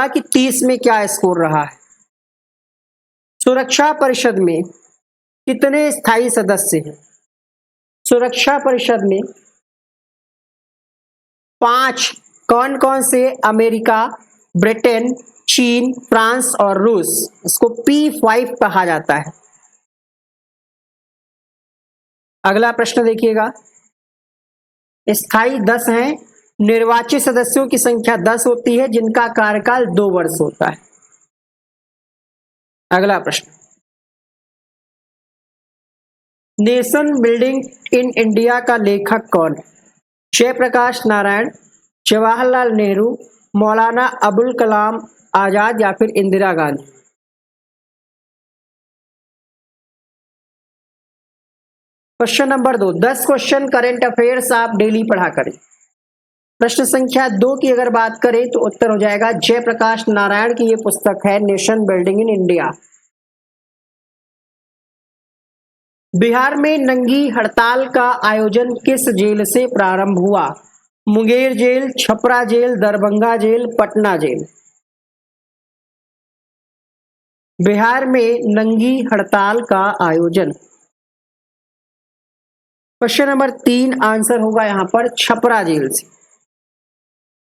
कि 30 में क्या स्कोर रहा है। सुरक्षा परिषद में कितने स्थायी सदस्य हैं? सुरक्षा परिषद में 5। कौन कौन से? अमेरिका, ब्रिटेन, चीन, फ्रांस और रूस। इसको P5 कहा जाता है। अगला प्रश्न देखिएगा, स्थायी 10 हैं। निर्वाचित सदस्यों की संख्या 10 होती है जिनका कार्यकाल 2 वर्ष होता है। अगला प्रश्न, नेशन बिल्डिंग इन इंडिया का लेखक कौन है? जयप्रकाश नारायण, जवाहरलाल नेहरू, मौलाना अबुल कलाम आजाद या फिर Indira Gandhi. Question number 2, 10 question current affairs आप डेली पढ़ा करें। प्रश्न संख्या 2 की अगर बात करें तो उत्तर हो जाएगा जयप्रकाश नारायण की ये पुस्तक है nation building in India. Bihar में नंगी हड़ताल का आयोजन किस जेल से प्रारंभ हुआ? मुंगेर जेल, छपरा जेल, दरभंगा जेल, पटना जेल। बिहार में नंगी हड़ताल का आयोजन। क्वेश्चन नंबर 3 आंसर होगा यहां पर छपरा जेल से।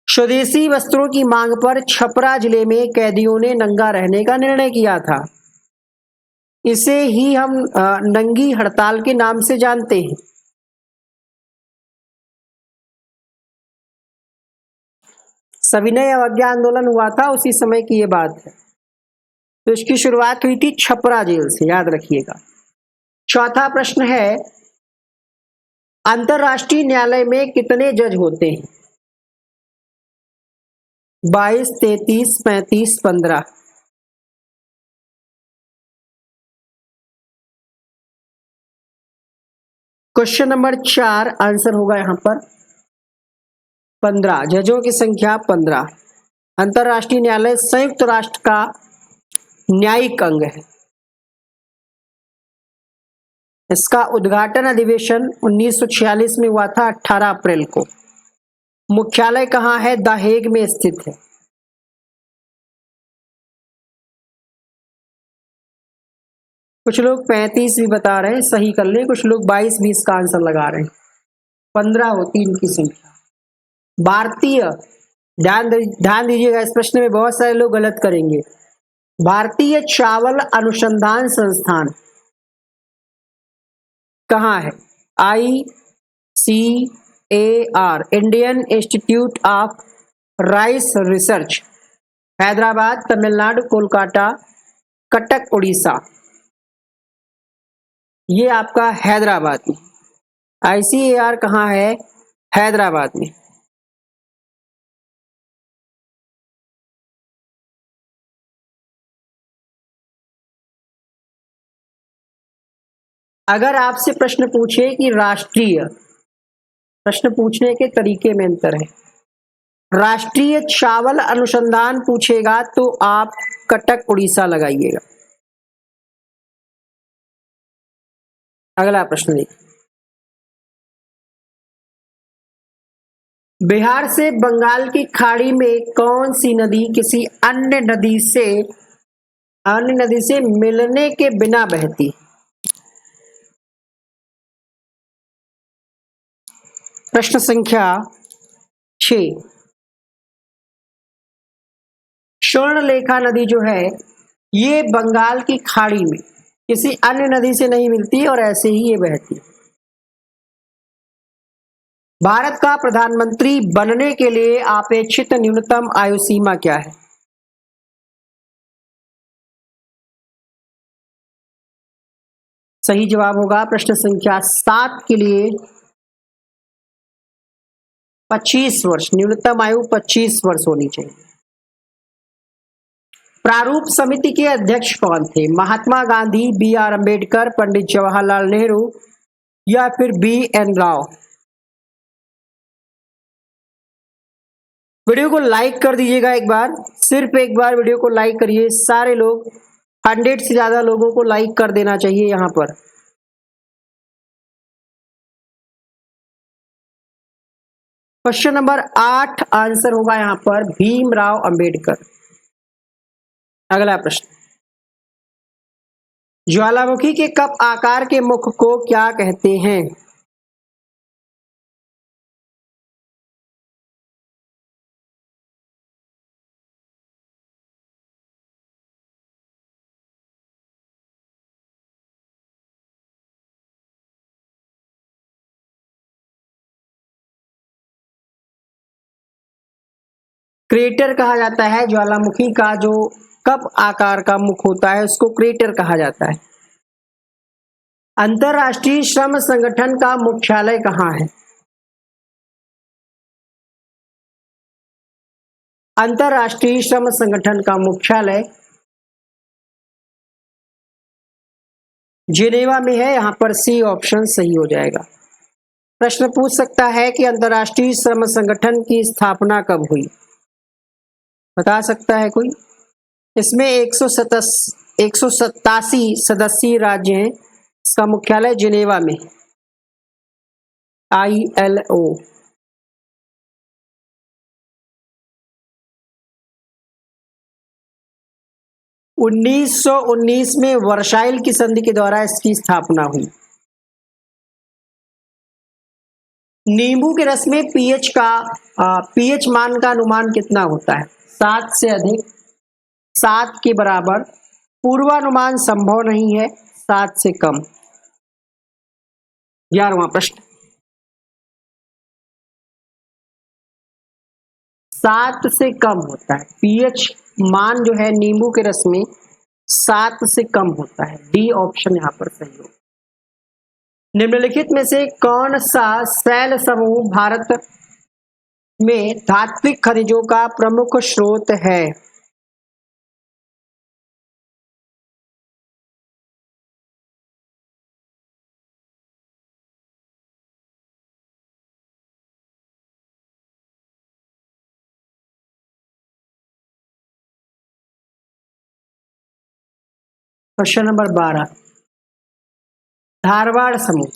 स्वदेशी वस्त्रों की मांग पर छपरा जिले में कैदियों ने नंगा रहने का निर्णय किया था। इसे ही हम नंगी हड़ताल के नाम से जानते हैं। सविनय अवज्ञा आंदोलन हुआ था उसी समय की ये बात है। तो इसकी शुरुआत हुई थी छपरा जेल से, याद रखिएगा। चौथा प्रश्न है, अंतरराष्ट्रीय न्यायालय में कितने जज होते हैं? 22, 33, 35, 15। क्वेश्चन नंबर 4 आंसर होगा यहां पर 15। जजों की संख्या 15। अंतरराष्ट्रीय न्यायालय संयुक्त राष्ट्र का न्यायिक अंग है। इसका उद्घाटन अधिवेशन 1946 में हुआ था, 18 अप्रैल को। मुख्यालय कहां है? द हेग में स्थित है। कुछ लोग 35 भी बता रहे हैं, सही कर ले। कुछ लोग 22, 20 का आंसर लगा रहे हैं। 15 होती इनकी संख्या। भारतीय, ध्यान दीजिएगा, इस प्रश्न में बहुत सारे लोग गलत करेंगे। भारतीय चावल अनुसंधान संस्थान कहाँ है? ICAR, Indian institute of rice research, Hyderabad, Tamil Nadu, Kolkata, Cuttack, Orissa. ये आपका हैदराबाद में। ICAR कहाँ है? हैदराबाद में। अगर आपसे प्रश्न पूछे कि राष्ट्रीय, प्रश्न पूछने के तरीके में अंतर है। राष्ट्रीय चावल अनुसंधान पूछेगा तो आप कटक उड़ीसा लगाइएगा। अगला प्रश्न देखिए, बिहार से बंगाल की खाड़ी में कौन सी नदी किसी अन्य नदी से मिलने के बिना बहती? प्रश्न संख्या 6, स्वर्णलेखा नदी जो है ये बंगाल की खाड़ी में किसी अन्य नदी से नहीं मिलती और ऐसे ही ये बहती। भारत का प्रधानमंत्री बनने के लिए अपेक्षित न्यूनतम आयु सीमा क्या है? सही जवाब होगा प्रश्न संख्या 7 के लिए 25 वर्ष। न्यूनतम आयु 25 वर्ष होनी चाहिए। प्रारूप समिति के अध्यक्ष कौन थे? महात्मा गांधी, BR अम्बेडकर, पंडित जवाहरलाल नेहरू या फिर BN राव। वीडियो को लाइक कर दीजिएगा एक बार, सिर्फ एक बार वीडियो को लाइक करिए। सारे लोग, 100 से ज्यादा लोगों को लाइक कर देना चाहिए यहां पर। क्वेश्चन नंबर 8 आंसर होगा यहां पर भीमराव अंबेडकर। अगला प्रश्न, ज्वालामुखी के कप आकार के मुख को क्या कहते हैं? क्रेटर कहा जाता है। ज्वालामुखी का जो कप आकार का मुख होता है उसको क्रेटर कहा जाता है। अंतर्राष्ट्रीय श्रम संगठन का मुख्यालय कहाँ है? अंतर्राष्ट्रीय श्रम संगठन का मुख्यालय जिनेवा में है। यहां पर सी ऑप्शन सही हो जाएगा। प्रश्न पूछ सकता है कि अंतर्राष्ट्रीय श्रम संगठन की स्थापना कब हुई? बता सकता है कोई? इसमें 187 सदस्यीय राज्य हैं। इसका मुख्यालय जिनेवा में, ILO। 1919 में वर्साइल की संधि के द्वारा इसकी स्थापना हुई। नींबू के रस में पीएच मान का अनुमान कितना होता है? 7 से अधिक, 7 के बराबर, पूर्वानुमान संभव नहीं है, 7 से कम। 11वां प्रश्न, 7 से कम होता है। पीएच मान जो है नींबू के रस में 7 से कम होता है। डी ऑप्शन यहां पर सही होगा। निम्नलिखित में से कौन सा शैल समूह भारत में धात्विक खनिजों का प्रमुख स्रोत है? क्वेश्चन नंबर 12, धारवाड़ समूह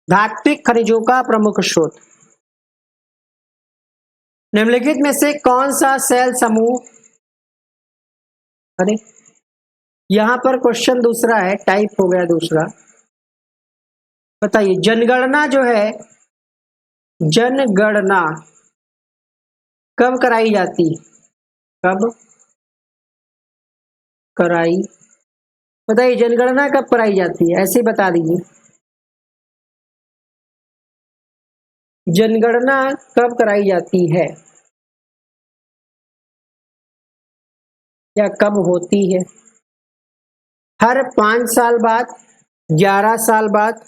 धात्विक खनिजों का प्रमुख स्रोत। निम्नलिखित में से कौन सा सेल समूह, अरे यहां पर क्वेश्चन दूसरा है, टाइप हो गया दूसरा। बताइए, जनगणना जो है, जनगणना कब कराई जाती है? कब कराई, बताइए जनगणना कब कराई जाती है? ऐसे ही बता दीजिए, जनगणना कब कराई जाती है या कब होती है? हर 5 साल बाद, 11 साल बाद,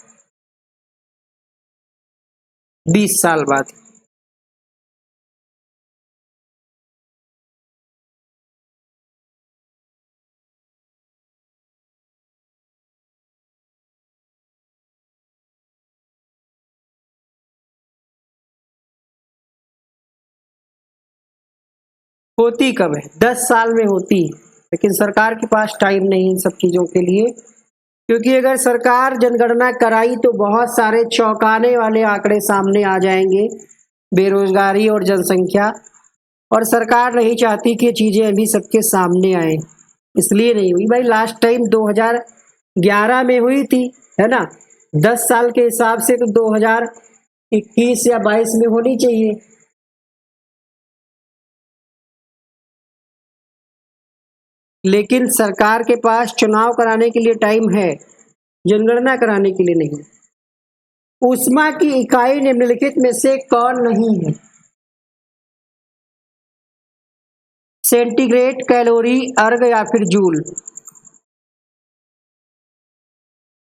20 साल बाद? होती कब है? 10 साल में होती है, लेकिन सरकार के पास टाइम नहीं इन सब चीजों के लिए, क्योंकि अगर सरकार जनगणना कराई तो बहुत सारे चौंकाने वाले आंकड़े सामने आ जाएंगे, बेरोजगारी और जनसंख्या, और सरकार नहीं चाहती कि चीजें अभी सबके सामने आए, इसलिए नहीं हुई। भाई लास्ट टाइम 2011 में हुई थी, है ना? 10 साल के हिसाब से तो 2021 या 22 में होनी चाहिए। लेकिन सरकार के पास चुनाव कराने के लिए टाइम है, जनगणना कराने के लिए नहीं। ऊष्मा की इकाई निम्नलिखित में से कौन नहीं है? सेंटीग्रेड, कैलोरी, अर्ग या फिर जूल?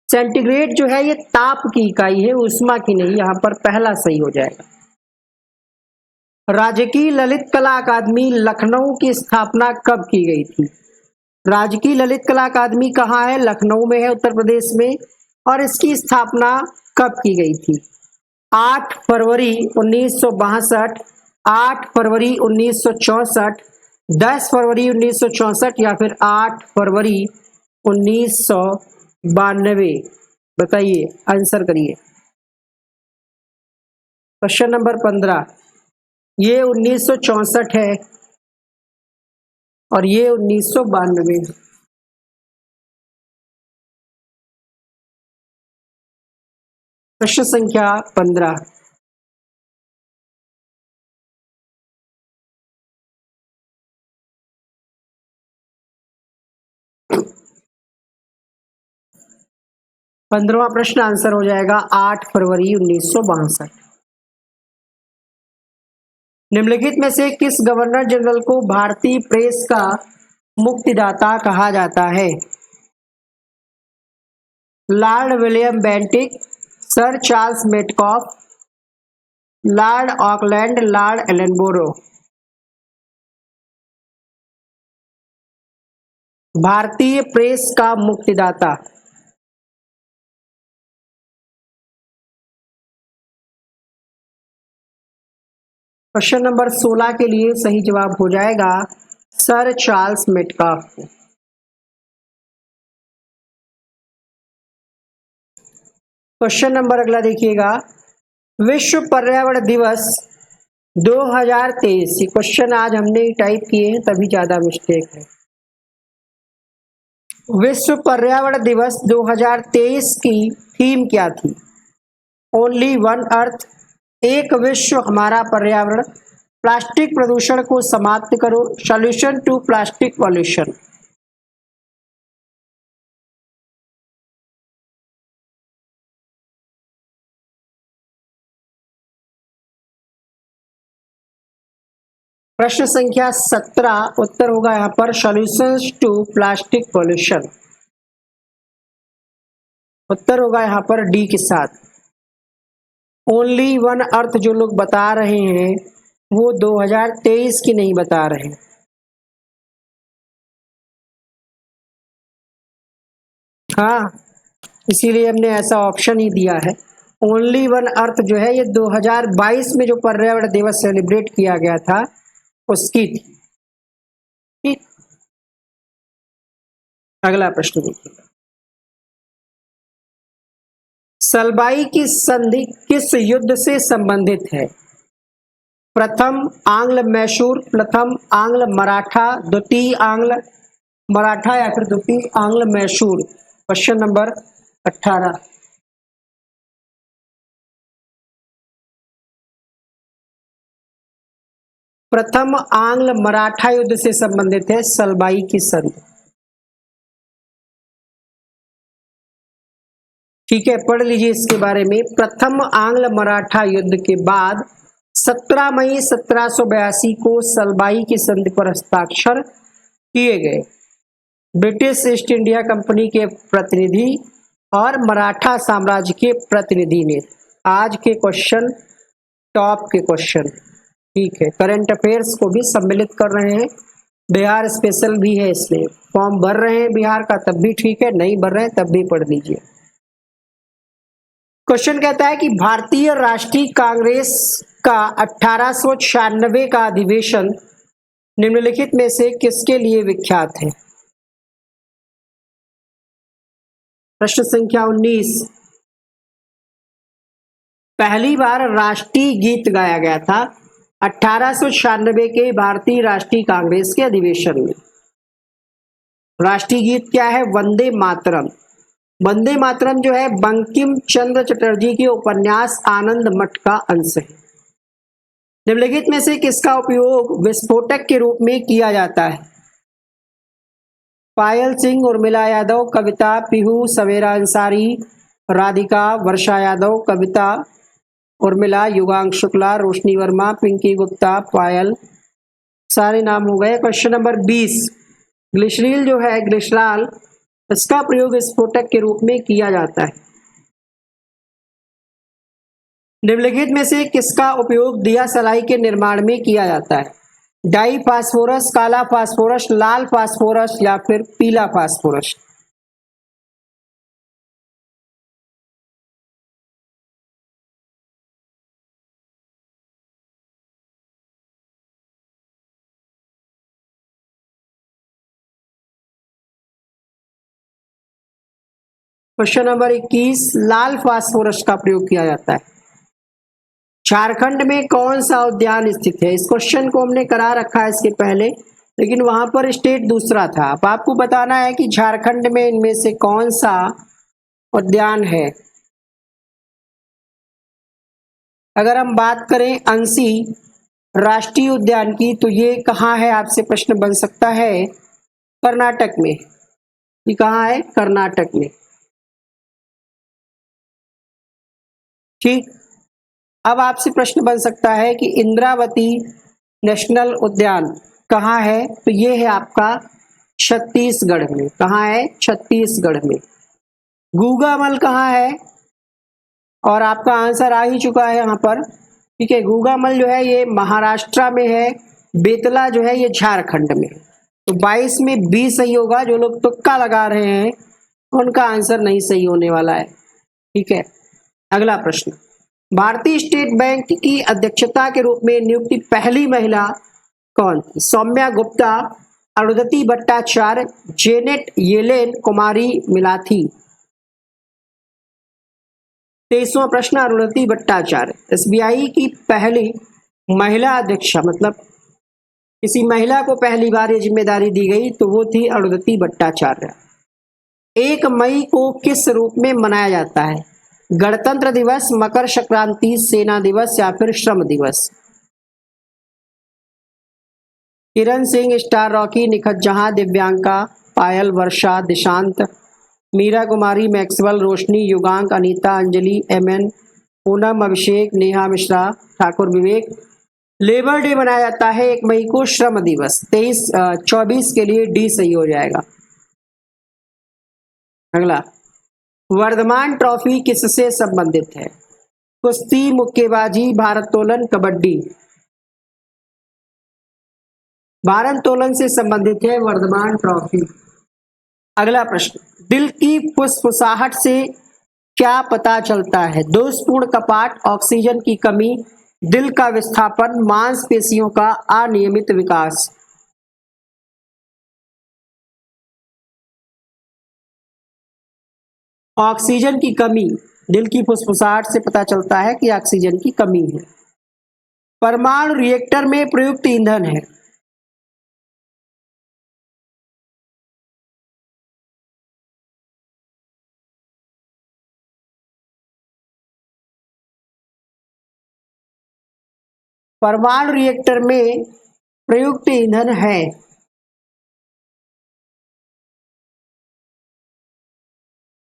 सेंटीग्रेड जो है ये ताप की इकाई है, ऊष्मा की नहीं। यहां पर पहला सही हो जाएगा। राजकीय ललित कला अकादमी लखनऊ की स्थापना कब की गई थी? राजकीय ललित कला अकादमी कहाँ है? लखनऊ में है, उत्तर प्रदेश में। और इसकी स्थापना कब की गई थी? 8 फरवरी 1962, 8 फरवरी 1964, 10 फरवरी 1964 या फिर 8 फरवरी 1992? बताइए, आंसर करिए। क्वेश्चन नंबर 15, ये 1964 है। और ये 1992। प्रश्न संख्या 15। पंद्रहवां प्रश्न आंसर हो जाएगा 8 फरवरी 1962। निम्नलिखित में से किस गवर्नर जनरल को भारतीय प्रेस का मुक्तिदाता कहा जाता है? Lord William Bentinck, sir Charles Metcalfe, lord Auckland, lord Ellenborough. भारतीय प्रेस का मुक्तिदाता। क्वेश्चन नंबर 16 के लिए सही जवाब हो जाएगा sir Charles Metcalfe. Question number अगला देखिएगा, विश्व पर्यावरण दिवस 2023। ये क्वेश्चन आज हमने टाइप किए हैं तभी ज्यादा मिस्टेक है। विश्व पर्यावरण दिवस 2023 की थीम क्या थी? ओनली वन अर्थ, एक विश्व हमारा पर्यावरण, प्लास्टिक प्रदूषण को समाप्त करो, सॉल्यूशन टू प्लास्टिक पॉल्यूशन। प्रश्न संख्या 17 उत्तर होगा यहाँ पर सॉल्यूशंस टू प्लास्टिक पॉल्यूशन। उत्तर होगा यहाँ पर डी के साथ। ओनली वन अर्थ जो लोग बता रहे हैं वो 2023 की नहीं बता रहे। हाँ, इसीलिए हमने ऐसा ऑप्शन ही दिया है। ओनली वन अर्थ जो है ये 2022 में जो पर्यावरण दिवस सेलिब्रेट किया गया था उसकी थी। ठीक, अगला प्रश्न देखिएगा, सलबाई की संधि किस युद्ध से संबंधित है? प्रथम आंग्ल मैसूर, प्रथम आंग्ल मराठा, द्वितीय आंग्ल मराठा या फिर द्वितीय आंग्ल मैसूर। Question number 18। प्रथम आंग्ल मराठा युद्ध से संबंधित है सलबाई की संधि। ठीक है, पढ़ लीजिए इसके बारे में। प्रथम आंग्ल मराठा युद्ध के बाद 17 मई 1782 को सलबाई की संधि पर हस्ताक्षर किए गए। ब्रिटिश ईस्ट इंडिया कंपनी के प्रतिनिधि और मराठा साम्राज्य के प्रतिनिधि ने। आज के क्वेश्चन टॉप के क्वेश्चन। ठीक है, करंट अफेयर्स को भी सम्मिलित कर रहे हैं। बिहार स्पेशल भी है, इसलिए फॉर्म भर रहे हैं बिहार का तब भी ठीक है, नहीं भर रहे हैं तब भी पढ़ लीजिए। क्वेश्चन कहता है कि भारतीय राष्ट्रीय कांग्रेस का 1896 का अधिवेशन निम्नलिखित में से किसके लिए विख्यात है? प्रश्न संख्या 19। पहली बार राष्ट्रीय गीत गाया गया था 1896 के भारतीय राष्ट्रीय कांग्रेस के अधिवेशन में। राष्ट्रीय गीत क्या है? वंदे मातरम। वंदे मातरम जो है बंकिम चंद्र चटर्जी के उपन्यास आनंद मठ का अंश है। निम्नलिखित में से किसका उपयोग विस्फोटक के रूप में किया जाता है? पायल सिंह, उर्मिला यादव, कविता, पीहू, सवेरा अंसारी, राधिका, वर्षा यादव, कविता, उर्मिला, युगांक शुक्ला, रोशनी वर्मा, पिंकी गुप्ता, पायल। सारे नाम हो गए। Question number 20। ग्लिसरीन जो है ग्लिसरॉल, इसका प्रयोग विस्फोटक के रूप में किया जाता है। निम्नलिखित में से किसका उपयोग दिया सलाई के निर्माण में किया जाता है? डाई फास्फोरस, काला फास्फोरस, लाल फास्फोरस या फिर पीला फास्फोरस। Question number 21। लाल फास्फोरस का प्रयोग किया जाता है। झारखंड में कौन सा उद्यान स्थित है? इस क्वेश्चन को हमने करा रखा है इसके पहले, लेकिन वहां पर स्टेट दूसरा था। अब आपको बताना है कि झारखंड में इनमें से कौन सा उद्यान है। अगर हम बात करें अंशी राष्ट्रीय उद्यान की, तो ये कहाँ है, आपसे प्रश्न बन सकता है। कर्नाटक में। ये कहाँ है, कर्नाटक में। ठीक। अब आपसे प्रश्न बन सकता है कि इंद्रावती नेशनल उद्यान कहाँ है, तो ये है आपका छत्तीसगढ़ में। कहाँ है, छत्तीसगढ़ में। गूगामल कहाँ है, और आपका आंसर आ ही चुका है यहाँ पर। ठीक है, गूगामल जो है ये महाराष्ट्र में है, बेतला जो है ये झारखंड में। तो 22 में 20 सही होगा। जो लोग तुक्का लगा रहे हैं उनका आंसर नहीं सही होने वाला है। ठीक है, अगला प्रश्न। भारतीय स्टेट बैंक की अध्यक्षता के रूप में नियुक्ति पहली महिला कौन थी। सौम्या गुप्ता, अरुंधति भट्टाचार्य, जेनेट येलेन, कुमारी मिलाथी। 23वां प्रश्न, अरुंधति भट्टाचार्य। एसबीआई की पहली महिला अध्यक्ष, मतलब किसी महिला को पहली बार ये जिम्मेदारी दी गई तो वो थी अरुंधति भट्टाचार्य। 1 मई को किस रूप में मनाया जाता है। गणतंत्र दिवस, मकर संक्रांति, सेना दिवस या फिर श्रम दिवस। किरण सिंह, स्टार रॉकी, निखत जहां, दिव्यांका, पायल, वर्षा, दिशांत, मीरा कुमारी, मैक्सवेल, रोशनी, युगांक, अनीता, अंजलि, एमएन, पूनम, अभिषेक, नेहा मिश्रा, ठाकुर विवेक। लेबर डे मनाया जाता है 1 मई को, श्रम दिवस। 24 के लिए डी सही हो जाएगा। अगला, वर्धमान ट्रॉफी किससे संबंधित है। कुश्ती, मुक्केबाजी, भारोत्तोलन, कबड्डी। भारोत्तोलन से संबंधित है वर्धमान ट्रॉफी। अगला प्रश्न, दिल की फुसफुसाहट से क्या पता चलता है। दोषपूर्ण कपाट, ऑक्सीजन की कमी, दिल का विस्थापन, मांसपेशियों का अनियमित विकास। ऑक्सीजन की कमी, दिल की फुसफुसाहट से पता चलता है कि ऑक्सीजन की कमी है। परमाणु रिएक्टर में प्रयुक्त ईंधन है। परमाणु रिएक्टर में प्रयुक्त ईंधन है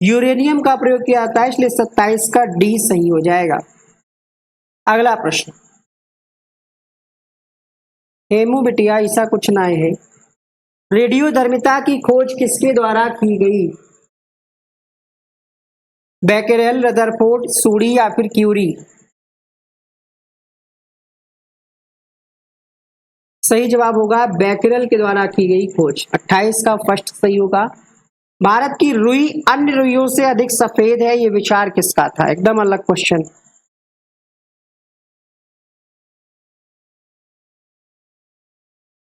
यूरेनियम का प्रयोग किया जाता है, इसलिए 27 का डी सही हो जाएगा। अगला प्रश्न, हेमू बिटिया ऐसा कुछ ना है। रेडियोधर्मिता की खोज किसके द्वारा की गई। बैकेरेल, रदरफोर्ड, सूरी या फिर क्यूरी। सही जवाब होगा बैकेरेल के द्वारा की गई खोज। 28 का फर्स्ट सही होगा। भारत की रुई अन्य रुइयों से अधिक सफेद है, ये विचार किसका था। एकदम अलग क्वेश्चन।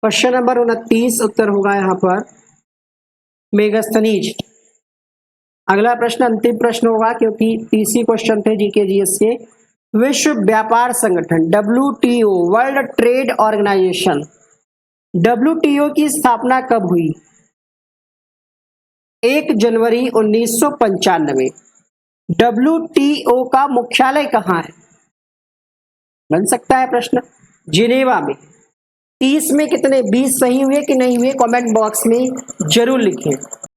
क्वेश्चन नंबर 29 उत्तर होगा यहाँ पर मेगास्थनीज। अगला प्रश्न अंतिम प्रश्न होगा क्योंकि 30 क्वेश्चन थे जीके जीएस के। विश्व व्यापार संगठन WTO, world trade organisation, WTO की स्थापना कब हुई। 1 जनवरी 1995। WTO का मुख्यालय कहाँ है। बन सकता है प्रश्न, जिनेवा में। 30 में कितने 20 सही हुए कि नहीं हुए, कमेंट बॉक्स में जरूर लिखें।